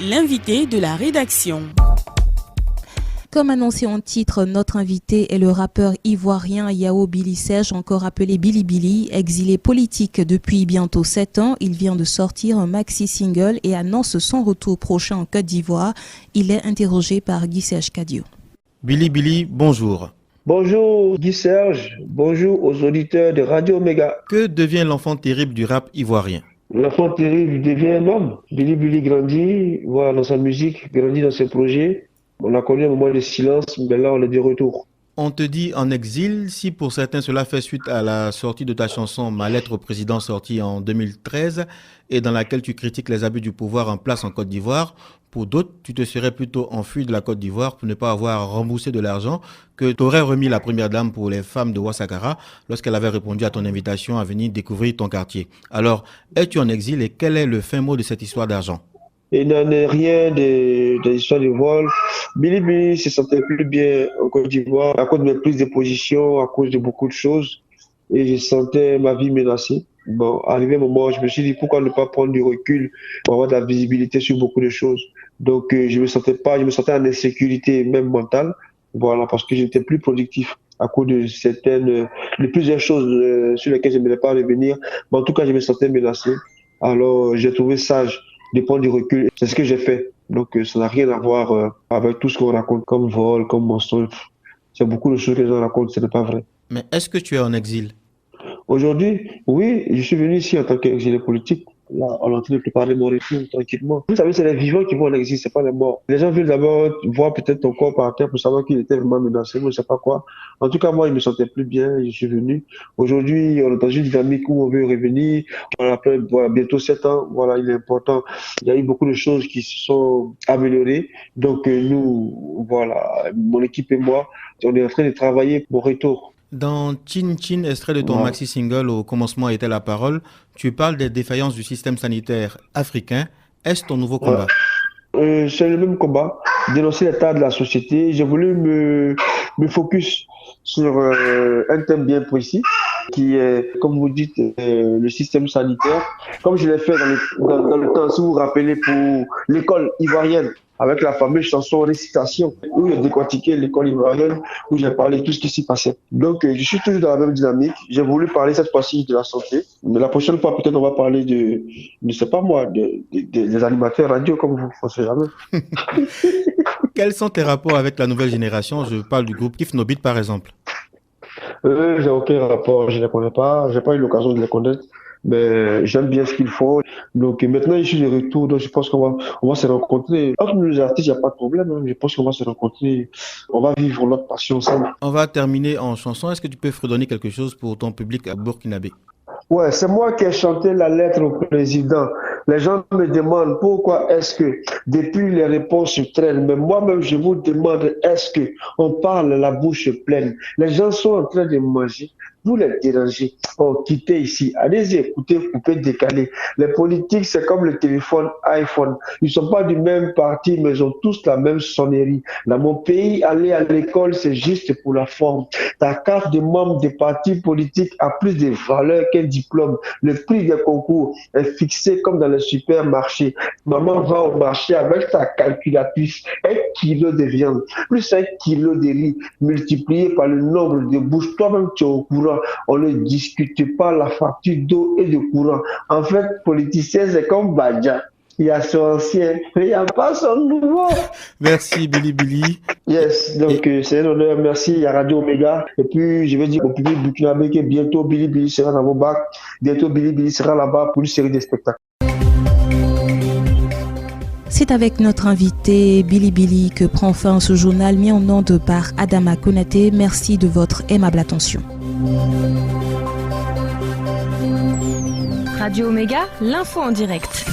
L'invité de la rédaction. Comme annoncé en titre, notre invité est le rappeur ivoirien Yao Billy Serge, encore appelé Billy Billy. Exilé politique depuis bientôt 7 ans, il vient de sortir un maxi-single et annonce son retour prochain en Côte d'Ivoire. Il est interrogé par Guy Serge Cadio. Billy Billy, bonjour. Bonjour Guy Serge, bonjour aux auditeurs de Radio Omega. Que devient l'enfant terrible du rap ivoirien? L'enfant terrible devient un homme. Billy Billy grandit, voilà, dans sa musique, grandit dans ses projets. On a connu un moment de silence, mais là on est de retour. On te dit en exil, si pour certains cela fait suite à la sortie de ta chanson Ma lettre au président sortie en 2013 et dans laquelle tu critiques les abus du pouvoir en place en Côte d'Ivoire, pour d'autres, tu te serais plutôt enfui de la Côte d'Ivoire pour ne pas avoir remboursé de l'argent que t'aurais remis la première dame pour les femmes de Ouassakara lorsqu'elle avait répondu à ton invitation à venir découvrir ton quartier. Alors, es-tu en exil et quel est le fin mot de cette histoire d'argent? Il n'en est rien de l'histoire de vol. Billy Billy se sentait plus bien en Côte d'Ivoire à cause de mes prises de position, à cause de beaucoup de choses. Et je sentais ma vie menacée. Bon, arrivé un moment, je me suis dit pourquoi ne pas prendre du recul pour avoir de la visibilité sur beaucoup de choses. Donc, je me sentais en insécurité, même mentale. Voilà, parce que je n'étais plus productif à cause de plusieurs choses sur lesquelles je ne voulais pas revenir. Mais en tout cas, je me sentais menacé. Alors, j'ai trouvé sage de prendre du recul. C'est ce que j'ai fait. Donc, ça n'a rien à voir avec tout ce qu'on raconte comme vol, comme mensonge. C'est beaucoup de choses que les gens racontent, ce n'est pas vrai. Mais est-ce que tu es en exil? Aujourd'hui, oui, je suis venu ici en tant qu'exilé politique. Là, on est en train de préparer mon retour tranquillement. Vous savez, c'est les vivants qui vont en exil, c'est pas les morts. Les gens veulent d'abord voir peut-être ton corps par terre pour savoir qu'il était vraiment menacé, mais je sais pas quoi. En tout cas, moi, je me sentais plus bien, je suis venu. Aujourd'hui, on est dans une dynamique où on veut revenir. On a voilà, bientôt 7 ans. Voilà, il est important. Il y a eu beaucoup de choses qui se sont améliorées. Donc, nous, voilà, mon équipe et moi, on est en train de travailler pour mon retour. Dans Chin Chin, extrait de ton maxi-single Au commencement était la parole, tu parles des défaillances du système sanitaire africain. Est-ce ton nouveau combat? C'est le même combat, dénoncer l'état de la société. J'ai voulu me focus sur un thème bien précis, qui est, comme vous dites, le système sanitaire. Comme je l'ai fait dans le temps, si vous vous rappelez, pour l'école ivoirienne, avec la fameuse chanson Récitation, où j'ai décortiqué l'école ivoirienne, où j'ai parlé de tout ce qui s'y passait. Donc, je suis toujours dans la même dynamique. J'ai voulu parler cette fois-ci de la santé. Mais la prochaine fois, peut-être, on va parler de, je ne sais pas moi, des animateurs radio comme vous, on ne sait jamais. Quels sont tes rapports avec la nouvelle génération? Je parle du groupe Kif Nobit, par exemple. J'ai aucun rapport, je ne les connais pas, je n'ai pas eu l'occasion de les connaître. Mais j'aime bien ce qu'ils font. Donc maintenant, je suis de retour, donc je pense qu'on va se rencontrer. Entre nous les artistes, il n'y a pas de problème. Je pense qu'on va se rencontrer. On va vivre notre passion ensemble. On va terminer en chanson. Est-ce que tu peux fredonner quelque chose pour ton public à Burkinabé? Ouais, c'est moi qui ai chanté la lettre au président. Les gens me demandent pourquoi est-ce que depuis les réponses traînent, mais moi-même je vous demande est-ce que on parle la bouche pleine. Les gens sont en train de manger, vous les dérangez. Oh, quittez ici, allez-y écoutez, coupez, décaler. Les politiques c'est comme le téléphone iPhone. Ils sont pas du même parti, mais ils ont tous la même sonnerie. Dans mon pays, aller à l'école c'est juste pour la forme. Ta carte de membre des partis politiques a plus de valeur qu'un diplôme. Le prix des concours est fixé comme dans les supermarchés. Maman va au marché avec sa calculatrice. 1 kilo de viande, plus 1 kilo de riz, multiplié par le nombre de bouches. Toi-même, tu es au courant. On ne discute pas la facture d'eau et de courant. En fait, politicien, c'est comme Badja. Il y a son ancien, mais il n'y a pas son nouveau. Merci Billy Billy. Yes, donc c'est un honneur, merci à Radio Omega. Et puis je vais dire au public burkinabé que bientôt Billy Billy sera dans vos bacs. Bientôt Billy Billy sera là-bas pour une série de spectacles. C'est avec notre invité Billy Billy que prend fin ce journal mis en onde par Adama Konaté. Merci de votre aimable attention. Radio Omega, l'info en direct.